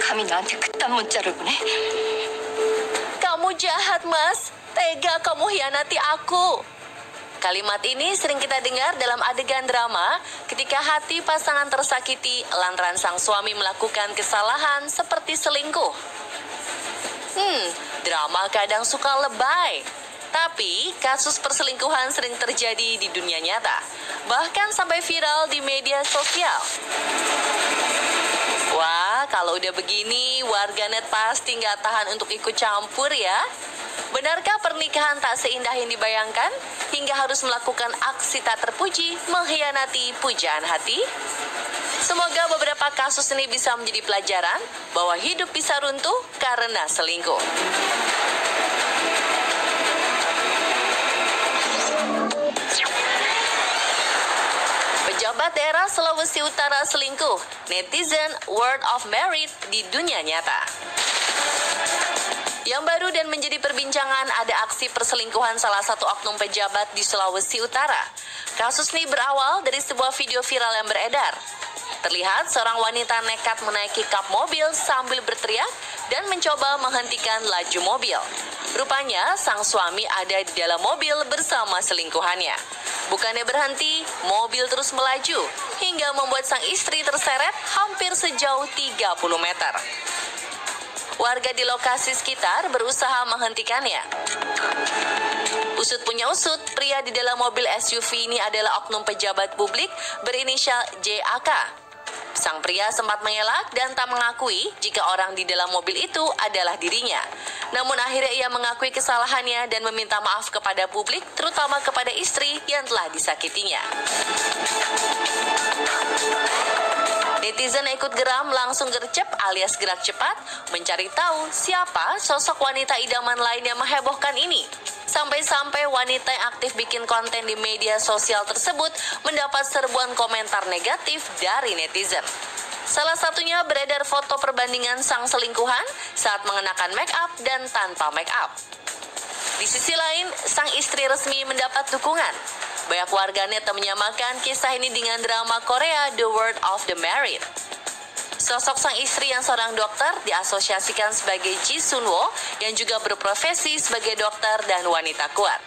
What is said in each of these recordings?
감히 나한테 그딴 문자를 보내? Kamu jahat, Mas. Tega kamu hianati aku. Kalimat ini sering kita dengar dalam adegan drama ketika hati pasangan tersakiti lantaran sang suami melakukan kesalahan seperti selingkuh. Drama kadang suka lebay. Tapi kasus perselingkuhan sering terjadi di dunia nyata, bahkan sampai viral di media sosial. Wah, kalau udah begini, warganet pasti nggak tahan untuk ikut campur ya. Benarkah pernikahan tak seindah yang dibayangkan hingga harus melakukan aksi tak terpuji mengkhianati pujaan hati? Semoga beberapa kasus ini bisa menjadi pelajaran bahwa hidup bisa runtuh karena selingkuh. Pejabat daerah Sulawesi Utara selingkuh, netizen word of merit di dunia nyata. Yang baru dan menjadi perbincangan ada aksi perselingkuhan salah satu oknum pejabat di Sulawesi Utara. Kasus ini berawal dari sebuah video viral yang beredar. Terlihat seorang wanita nekat menaiki kap mobil sambil berteriak dan mencoba menghentikan laju mobil. Rupanya sang suami ada di dalam mobil bersama selingkuhannya. Bukannya berhenti, mobil terus melaju hingga membuat sang istri terseret hampir sejauh 30 meter. Warga di lokasi sekitar berusaha menghentikannya. Usut punya usut, pria di dalam mobil SUV ini adalah oknum pejabat publik berinisial JAK. Sang pria sempat mengelak dan tak mengakui jika orang di dalam mobil itu adalah dirinya. Namun akhirnya ia mengakui kesalahannya dan meminta maaf kepada publik, terutama kepada istri yang telah disakitinya. Netizen ikut geram langsung gercep alias gerak cepat mencari tahu siapa sosok wanita idaman lain yang menghebohkan ini. Sampai-sampai wanita yang aktif bikin konten di media sosial tersebut mendapat serbuan komentar negatif dari netizen. Salah satunya beredar foto perbandingan sang selingkuhan saat mengenakan make up dan tanpa make up. Di sisi lain, sang istri resmi mendapat dukungan. Banyak warganet yang menyamakan kisah ini dengan drama Korea The World of the Married. Sosok sang istri yang seorang dokter diasosiasikan sebagai Ji Sunwo yang juga berprofesi sebagai dokter dan wanita kuat.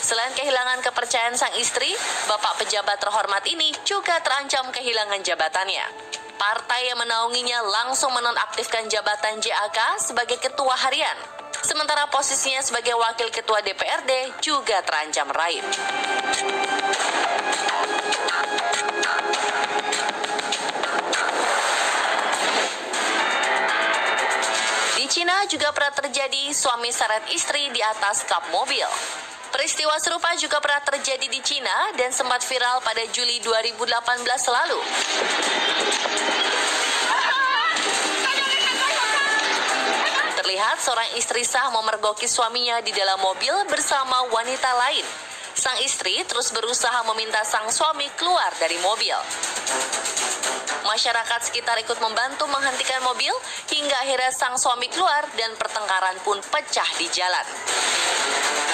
Selain kehilangan kepercayaan sang istri, bapak pejabat terhormat ini juga terancam kehilangan jabatannya. Partai yang menaunginya langsung menonaktifkan jabatan JAK sebagai ketua harian. Sementara posisinya sebagai wakil ketua DPRD juga terancam raib. Di Cina juga pernah terjadi suami seret istri di atas kap mobil. Peristiwa serupa juga pernah terjadi di Cina dan sempat viral pada Juli 2018 lalu. Terlihat seorang istri sah memergoki suaminya di dalam mobil bersama wanita lain. Sang istri terus berusaha meminta sang suami keluar dari mobil. Masyarakat sekitar ikut membantu menghentikan mobil hingga akhirnya sang suami keluar dan pertengkaran pun pecah di jalan.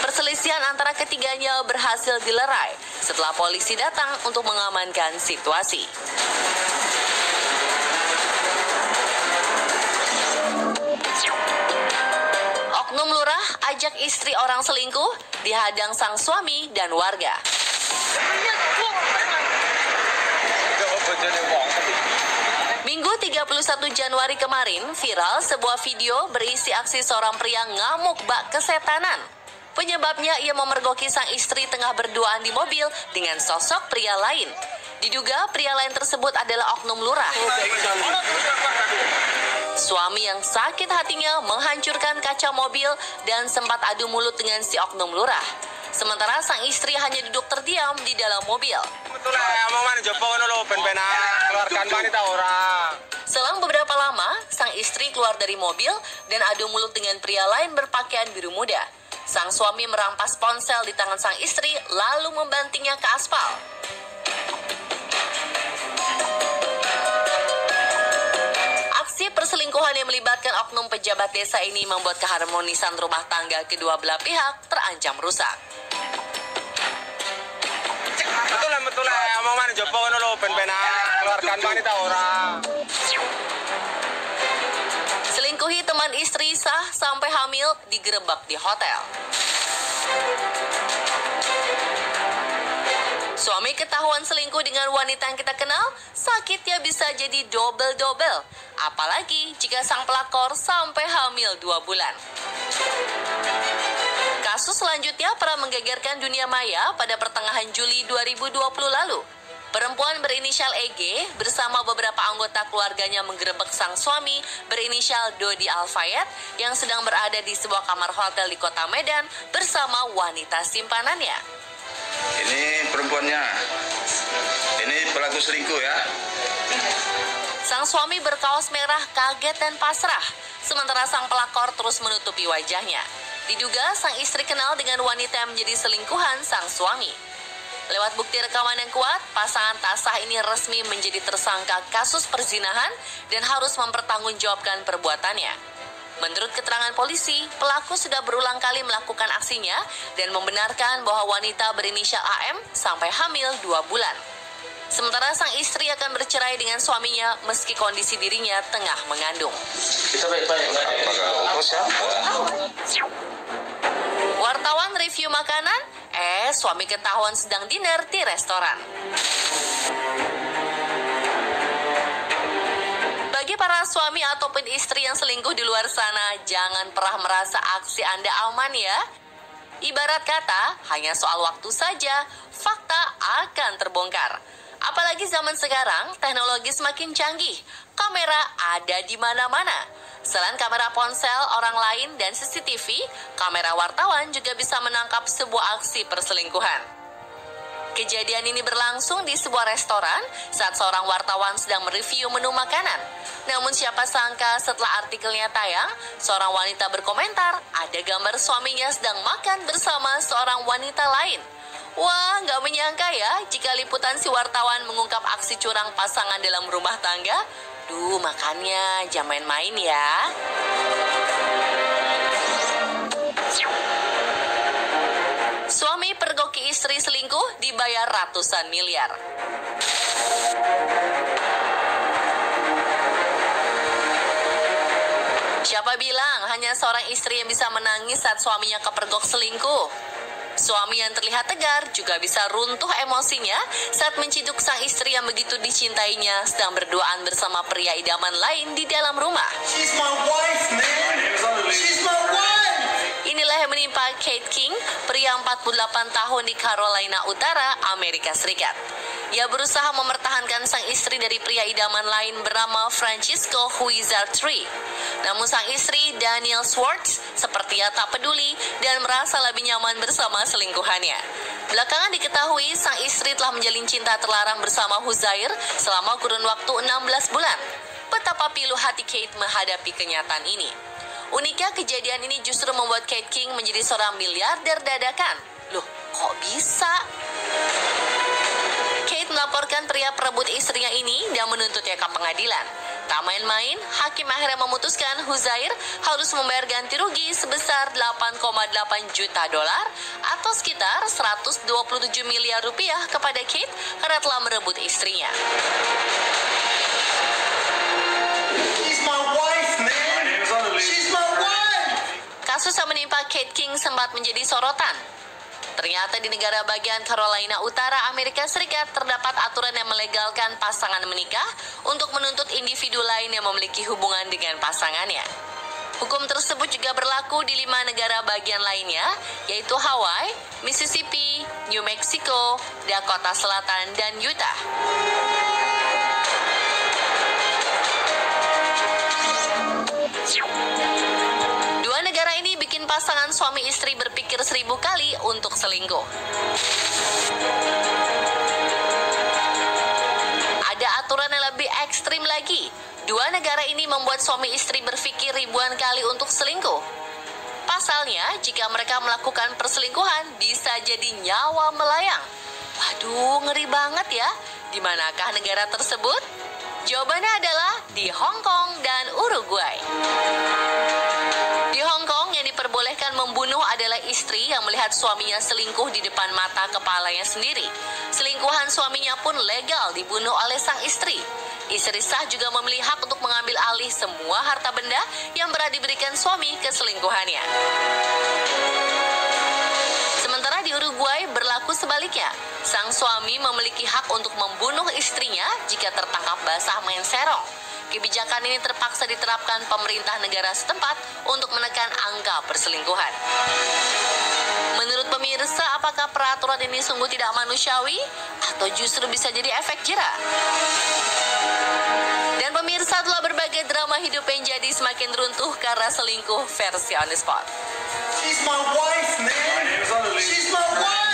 Perselisihan antara ketiganya berhasil dilerai setelah polisi datang untuk mengamankan situasi. Oknum lurah ajak istri orang selingkuh dihadang sang suami dan warga. Minggu 31 Januari kemarin viral sebuah video berisi aksi seorang pria ngamuk bak kesetanan. Penyebabnya ia memergoki sang istri tengah berduaan di mobil dengan sosok pria lain. Diduga pria lain tersebut adalah oknum lurah. Suami yang sakit hatinya menghancurkan kaca mobil dan sempat adu mulut dengan si oknum lurah. Sementara sang istri hanya duduk terdiam di dalam mobil. Selang beberapa lama, sang istri keluar dari mobil dan adu mulut dengan pria lain berpakaian biru muda. Sang suami merampas ponsel di tangan sang istri lalu membantingnya ke aspal. Aksi perselingkuhan yang melibatkan oknum pejabat desa ini membuat keharmonisan rumah tangga kedua belah pihak terancam rusak. Betul lah, mau mana Jepang lo, keluarkan wanita orang. Diketahui teman istri sah sampai hamil digerebek di hotel. Suami ketahuan selingkuh dengan wanita yang kita kenal, sakitnya bisa jadi double-double. Apalagi jika sang pelakor sampai hamil 2 bulan. Kasus selanjutnya pernah menggegerkan dunia maya pada pertengahan Juli 2020 lalu. Perempuan berinisial EG bersama beberapa anggota keluarganya menggerebek sang suami berinisial Dodi Alfayed yang sedang berada di sebuah kamar hotel di kota Medan bersama wanita simpanannya. Ini perempuannya. Ini pelaku selingkuh ya. Sang suami berkaos merah kaget dan pasrah, sementara sang pelakor terus menutupi wajahnya. Diduga sang istri kenal dengan wanita yang menjadi selingkuhan sang suami. Lewat bukti rekaman yang kuat, pasangan tak sah ini resmi menjadi tersangka kasus perzinahan dan harus mempertanggungjawabkan perbuatannya. Menurut keterangan polisi, pelaku sudah berulang kali melakukan aksinya dan membenarkan bahwa wanita berinisial AM sampai hamil 2 bulan. Sementara sang istri akan bercerai dengan suaminya meski kondisi dirinya tengah mengandung. Kita baik-baik. Wartawan review makanan, suami ketahuan sedang dinner di restoran. Bagi para suami ataupun istri yang selingkuh di luar sana, jangan pernah merasa aksi Anda aman ya. Ibarat kata, hanya soal waktu saja, fakta akan terbongkar. Apalagi zaman sekarang, teknologi semakin canggih. Kamera ada di mana-mana. Selain kamera ponsel orang lain dan CCTV, kamera wartawan juga bisa menangkap sebuah aksi perselingkuhan. Kejadian ini berlangsung di sebuah restoran saat seorang wartawan sedang mereview menu makanan. Namun siapa sangka setelah artikelnya tayang, seorang wanita berkomentar ada gambar suaminya sedang makan bersama seorang wanita lain. Wah, nggak menyangka ya jika liputan si wartawan mengungkap aksi curang pasangan dalam rumah tangga. Duh, makannya jangan main-main ya. Suami pergoki istri selingkuh dibayar ratusan miliar. Siapa bilang hanya seorang istri yang bisa menangis saat suaminya kepergok selingkuh? Suami yang terlihat tegar juga bisa runtuh emosinya saat menciduk sang istri yang begitu dicintainya sedang berduaan bersama pria idaman lain di dalam rumah. She's my wife, man. She's my wife. Inilah yang menimpa Kate King, pria 48 tahun di Carolina Utara, Amerika Serikat. Ia berusaha mempertahankan sang istri dari pria idaman lain bernama Francisco Huizar-Tree. Namun sang istri, Daniel Swartz, sepertinya tak peduli dan merasa lebih nyaman bersama selingkuhannya. Belakangan diketahui sang istri telah menjalin cinta terlarang bersama Huzair selama kurun waktu 16 bulan. Betapa pilu hati Kate menghadapi kenyataan ini. Uniknya kejadian ini justru membuat Kate King menjadi seorang miliarder dadakan. Loh, kok bisa? Kate melaporkan pria perebut istrinya ini dan menuntutnya ke pengadilan. Tak main-main, hakim akhirnya memutuskan Huzair harus membayar ganti rugi sebesar 8,8 juta dolar atau sekitar 127 miliar rupiah kepada Kate karena telah merebut istrinya. She's my wife, man. She's my wife. Kasus yang menimpa Kate King sempat menjadi sorotan. Ternyata di negara bagian Carolina Utara, Amerika Serikat terdapat aturan yang melegalkan pasangan menikah untuk menuntut individu lain yang memiliki hubungan dengan pasangannya. Hukum tersebut juga berlaku di 5 negara bagian lainnya, yaitu Hawaii, Mississippi, New Mexico, Dakota Selatan, dan Utah. Dua negara ini bikin pasangan suami istri berpikir 1000 kali untuk selingkuh. Ada aturan yang lebih ekstrim lagi. Dua negara ini membuat suami istri berpikir ribuan kali untuk selingkuh. Pasalnya, jika mereka melakukan perselingkuhan, bisa jadi nyawa melayang. Waduh, ngeri banget ya. Di manakah negara tersebut? Jawabannya adalah di Hong Kong dan Uruguay. Di Hong Kong, yang diperbolehkan membunuh adalah istri yang melihat suaminya selingkuh di depan mata kepalanya sendiri. Selingkuhan suaminya pun legal dibunuh oleh sang istri. Istri sah juga memilih hak untuk mengambil alih semua harta benda yang berada diberikan suami ke selingkuhannya. Sementara di Uruguay berlaku sebaliknya. Sang suami memiliki hak untuk membunuh istrinya jika tertangkap basah main serong. Kebijakan ini terpaksa diterapkan pemerintah negara setempat untuk menekan angka perselingkuhan. Menurut pemirsa, apakah peraturan ini sungguh tidak manusiawi atau justru bisa jadi efek jera? Dan pemirsa, telah berbagai drama hidup yang jadi semakin runtuh karena selingkuh versi On The Spot. She's my wife, man. She's my wife.